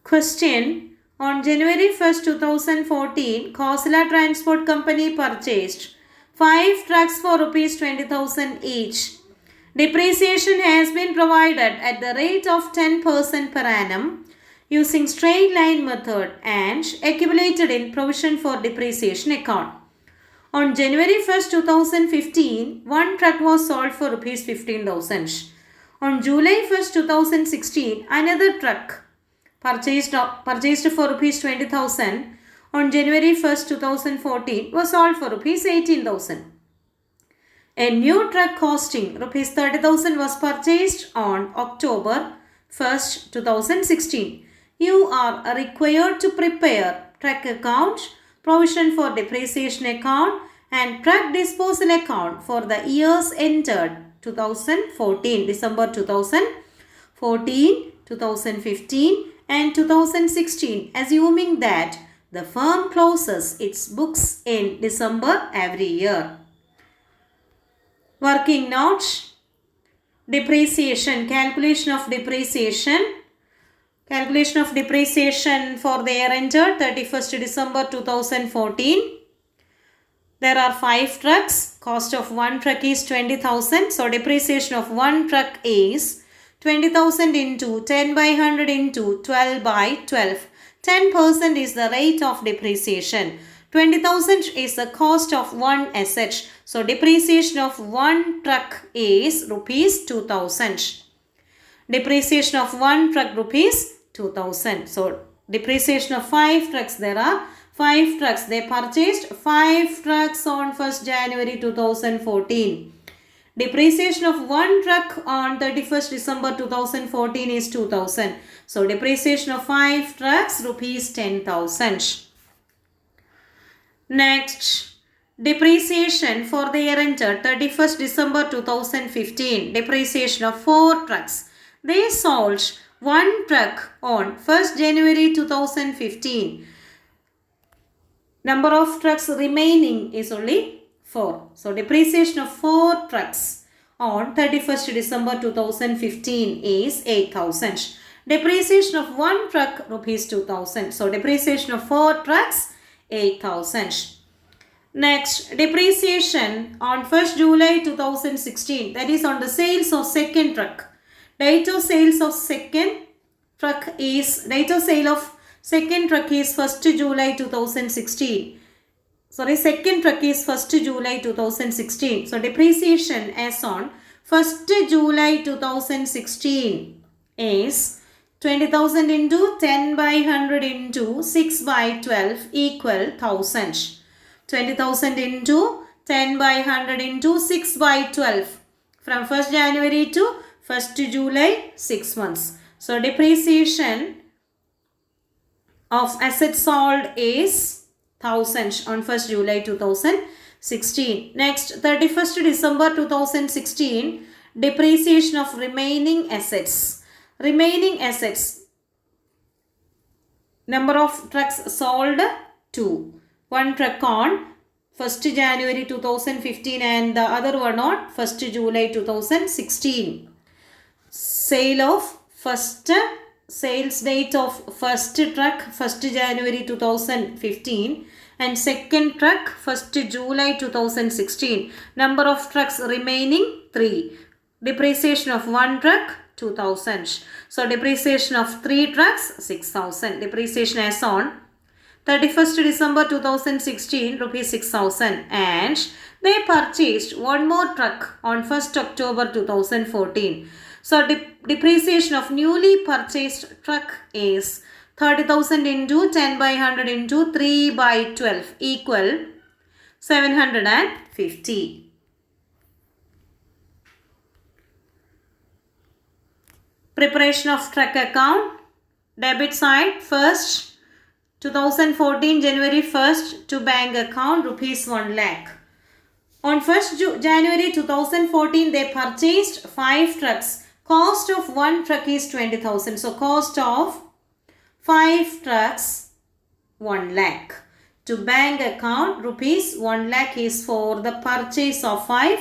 Question. On January 1st, 2014, Khosla Transport Company purchased 5 trucks for Rs 20,000 each. Depreciation has been provided at the rate of 10% per annum using straight line method and accumulated in provision for depreciation account. On January 1st, 2015, one truck was sold for Rs 15,000. On July 1st, 2016, another truck purchased for Rs 20,000 on January 1st, 2014 was sold for Rs 18,000. A new truck costing Rs 30,000 was purchased on October 1st, 2016. You are required to prepare truck account, provision for depreciation account and truck disposal account for the years entered 2014, December 2014, 2015 and 2016, assuming that the firm closes its books in December every year. Working note. Depreciation. Calculation of depreciation. Calculation of depreciation for the year entered 31st December 2014. There are 5 trucks. Cost of one truck is 20,000. So depreciation of one truck is 20,000 into 10 by 100 into 12 by 12. 10% is the rate of depreciation. 20,000 is the cost of one asset. So depreciation of one truck is Rs 2,000. Depreciation of one truck Rs 2,000. So depreciation of 5 trucks. There are 5 trucks. They purchased 5 trucks on 1st January 2014. Depreciation of one truck on 31st December 2014 is 2,000. So depreciation of 5 trucks Rs 10,000. Next, depreciation for the year entered 31st December 2015. Depreciation of 4 trucks. They sold one truck on 1st January 2015. Number of trucks remaining is only 4. So depreciation of 4 trucks on 31st December 2015 is 8,000. Depreciation of one truck Rs 2,000. So depreciation of 4 trucks 8,000. Next, depreciation on 1st July 2016, that is on the sales of second truck. Date of sales of second truck is 1st July 2016. Second truck is 1st July 2016. So depreciation as on 1st July 2016 is 20,000 into 10 by 100 into 6 by 12 equal 1,000. 20,000 into 10 by 100 into 6 by 12. From 1st January to 1st July, 6 months. So depreciation of assets sold is 1,000 on 1st July 2016. Next, 31st December 2016, depreciation of remaining assets. Remaining assets. Number of trucks sold 2. One truck on 1st January 2015 and the other one on 1st July 2016. Sales date of first truck 1st January 2015 and second truck 1st July 2016. Number of trucks remaining 3. Depreciation of one truck 2,000. So depreciation of 3 trucks 6,000. Depreciation as on 31st December 2016 Rs 6,000 and they purchased one more truck on 1st October 2014. So depreciation of newly purchased truck is 30,000 into 10 by 100 into 3 by 12 equal 750. Preparation of truck account. Debit side first 2014 January 1st to bank account Rs 1 lakh. On 1st January 2014 they purchased 5 trucks. Cost of one truck is 20,000. So cost of 5 trucks 1 lakh. To bank account Rs 1 lakh is for the purchase of 5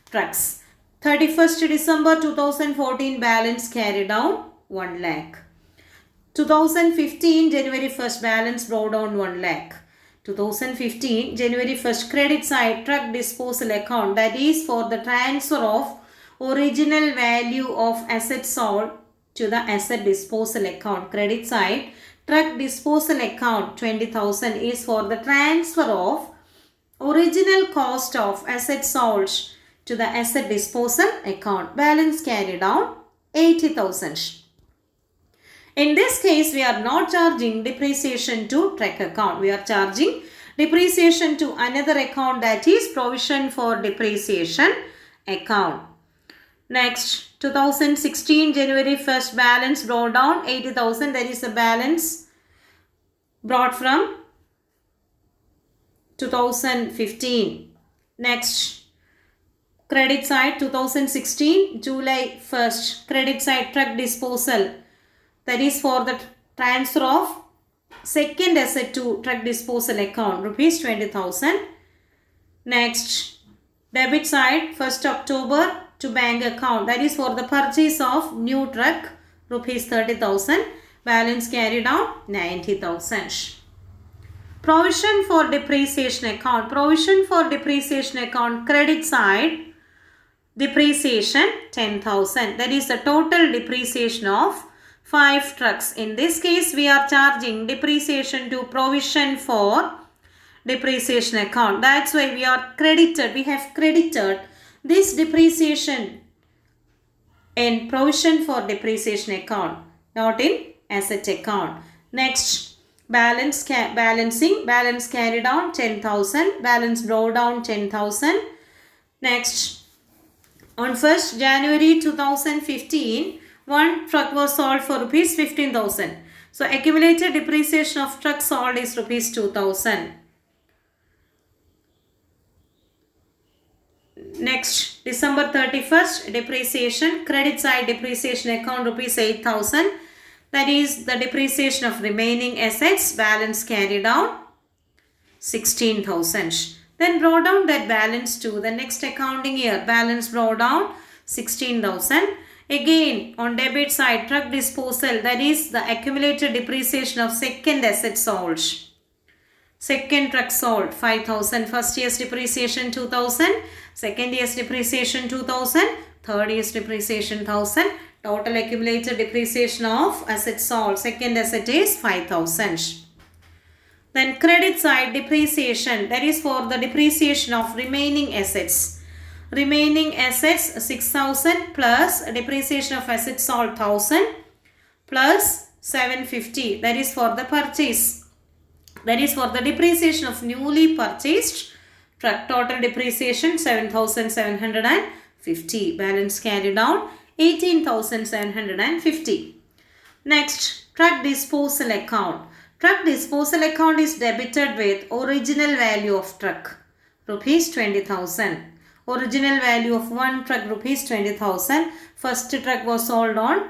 trucks. 31st December 2014 balance carried down 1 lakh. 2015 January 1st balance brought down 1 lakh. 2015 January 1st credit side truck disposal account, that is for the transfer of original value of assets sold to the asset disposal account. Credit side truck disposal account 20,000 is for the transfer of original cost of assets sold to the asset disposal account. Balance carried down 80,000. In this case, we are not charging depreciation to truck account. We are charging depreciation to another account, that is provision for depreciation account. Next, 2016 January 1st balance brought down 80,000. There is a balance brought from 2015. Next, credit side 2016 July 1st credit side truck disposal, that is for the transfer of second asset to truck disposal account, rupees 20,000. Next, debit side 1st October to bank account, that is for the purchase of new truck, rupees 30,000. Balance carried down 90,000. Provision for depreciation account. Provision for depreciation account, credit side depreciation 10,000. That is the total depreciation of 5 trucks. In this case, we are charging depreciation to provision for depreciation account. That's why we have credited this depreciation in provision for depreciation account, not in asset account. Next, balance carried down 10,000. Balance brought down 10,000. Next, on 1st January 2015, one truck was sold for rupees 15,000. So accumulated depreciation of truck sold is rupees 2,000. Next, December 31st depreciation, credit side depreciation account rupees 8,000. That is the depreciation of remaining assets. Balance carried down 16,000. Then brought down that balance to the next accounting year. Balance brought down 16,000. Again, on debit side, truck disposal, that is the accumulated depreciation of second asset sold. Second truck sold 5,000. First year's depreciation 2,000. Second year's depreciation 2,000. Third year's depreciation 1,000. Total accumulated depreciation of asset sold. Second asset is 5,000. Then credit side depreciation, that is for the depreciation of remaining assets. Remaining assets 6,000 plus depreciation of assets sold 1,000 plus 750. That is for the purchase. That is for the depreciation of newly purchased truck. Total depreciation 7,750. Balance carried down 18,750. Next, truck disposal account. Truck disposal account is debited with original value of truck, rupees 20,000. Original value of one truck, rupees 20,000. First truck was sold on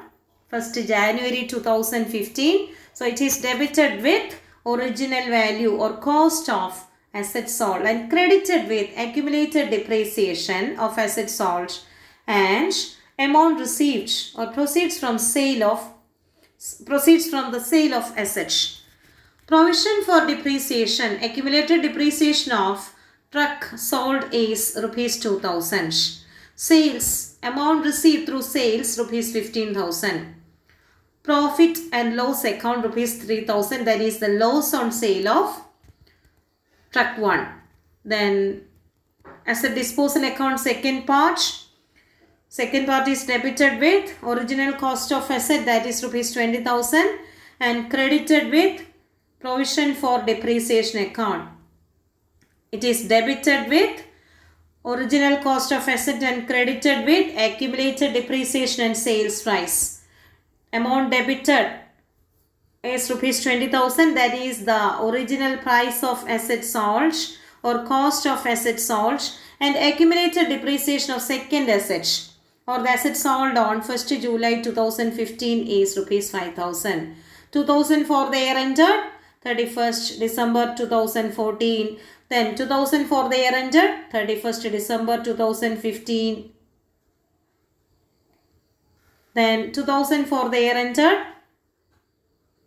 1st January 2015. So it is debited with original value or cost of assets sold and credited with accumulated depreciation of assets sold and amount received or proceeds from the sale of assets. Provision for depreciation. Accumulated depreciation of truck sold is rupees 2,000. Sales. Amount received through sales rupees 15,000. Profit and loss account rupees 3,000. That is the loss on sale of truck 1. Then asset disposal account second part. Second part is debited with original cost of asset, that is rupees 20,000, and credited with provision for depreciation account. It is debited with original cost of asset and credited with accumulated depreciation and sales price. Amount debited is rupees 20,000, that is the original price of asset sold or cost of asset sold, and accumulated depreciation of second asset or the asset sold on 1st July 2015 is rupees 5,000. 2,000 for the year ended 31st December 2014. Then 2,000 for the year ended 31st December 2015. Then 2,000 for the year ended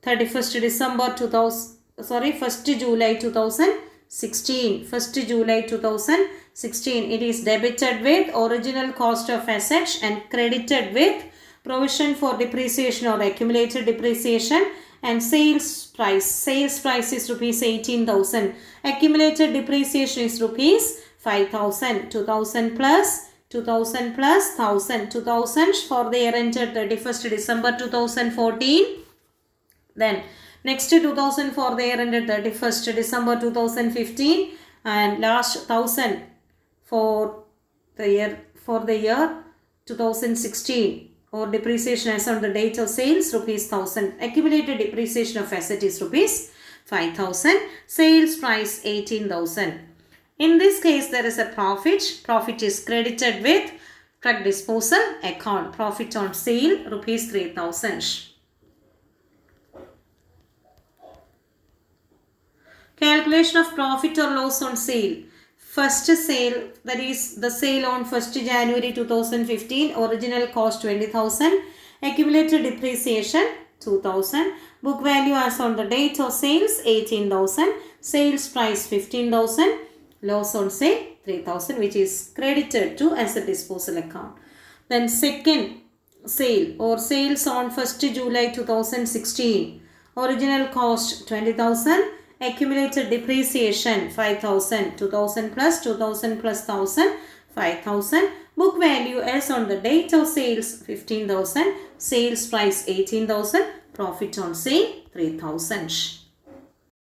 31st December 2000, sorry, 1st July 2016. 1st July 2016. It is debited with original cost of assets and credited with provision for depreciation or accumulated depreciation and sales price. Sales price is rupees 18,000. Accumulated depreciation is rupees 5,000. 2,000 plus 2,000 plus 1,000. 2,000 for the year ended 31st December 2014. Then next 2,000 for the year ended 31st December 2015, and last 1,000 for the year 2016, or depreciation as on the date of sales rupees 1,000. Accumulated depreciation of asset is rupees 5,000. Sales price 18,000. In this case, there is a profit. Profit is credited with truck disposal account. Profit on sale rupees 3,000. Calculation of profit or loss on sale. First sale, that is the sale on 1st January 2015, original cost 20,000, accumulated depreciation 2,000, book value as on the date of sales 18,000, sales price 15,000, loss on sale 3,000, which is credited to asset disposal account. Then second sale or sales on 1st July 2016, original cost 20,000, accumulated depreciation 5,000, 2,000 plus 2,000 plus 1,000, 5,000. Book value as on the date of sales 15,000, sales price 18,000, profit on sale 3,000.